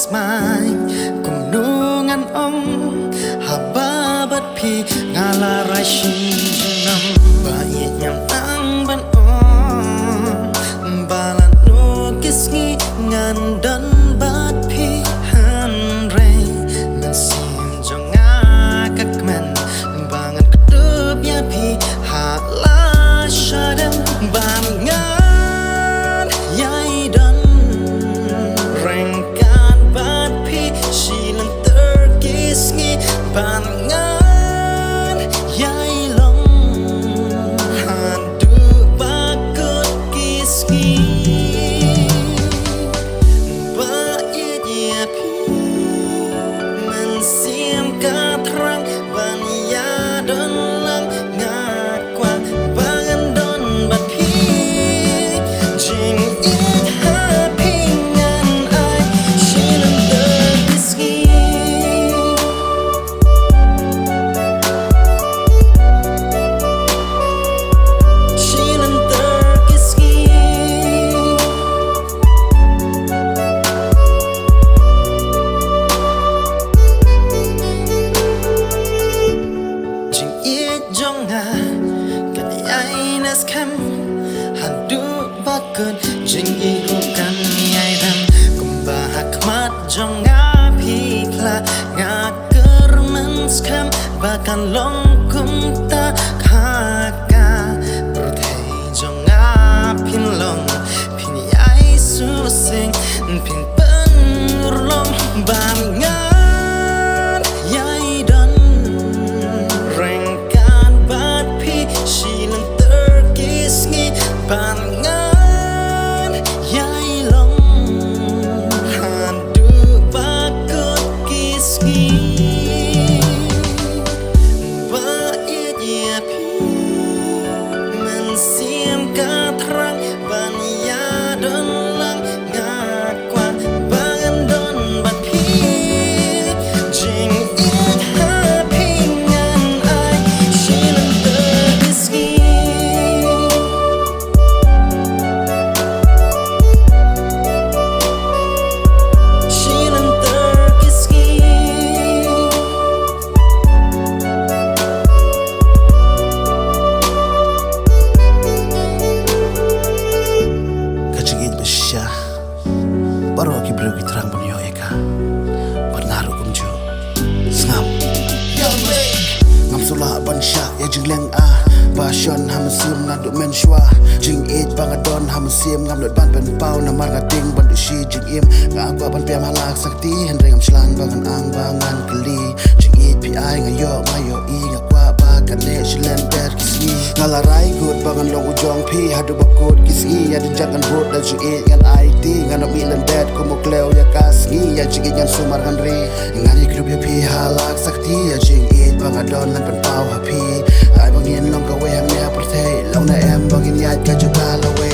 smai cùng nungan om hababat pi ngala rashin nam ba ye nyam tang ban om balan no kisngi ngan dan bat pi han re men sim jonga kakman bangan kedup ya pi hala shadam bam ngan yai dan rengkan bat pi silan terkisngi bam ngan yai long handu bakut kisngi ba ye pi men sim katrang ban ya don lang ngakwa bangan don bat pi jing it happy ngan ai silan terkisngi silan terkisngi jing it jonga kan ai nas kam hadu bakut jing it kan ai ram kumbah mat jonga phikla ngaker mens kam bahkan long kum ta khaka perthei jonga phin long phin ai su sing phin pen long bam ngan yai dan rengkan bat pi silan terkisngi ban ngan yai long handu bakut kisngi ba ye pi men sim katrang ban ya don lang ngakwa bangan don bat pi jing it happy ngan ai silan terkisngi silan terkisngi Kajingit besya baru aki beri terang bunyo eka bernaru kumju ngam ngam sulah bansya ya jingleng passion ham sim ngadu menshwa jing it bangadon ham sim ngam lot ban pen pau na margating bandu shi jing im ngakwa ban piam halak sakti hendre ngam shlan bangan ang bangan keli jing it pi ai ngayo ngayo i ngakwa ba kane shilen ter kisni ngalarai good bangan long ujong pi hadu bakut kisni ya dijakan bot dan jing it ngan IT ngan milan dead kumo kleo ya kasni ya jing it ngan sumar hanri ngani klub ya pi halak sakti ya jing it bangadon lan pen pau happy ai bangin long ka we ham ne perthei long na em bangin yat ka jukala we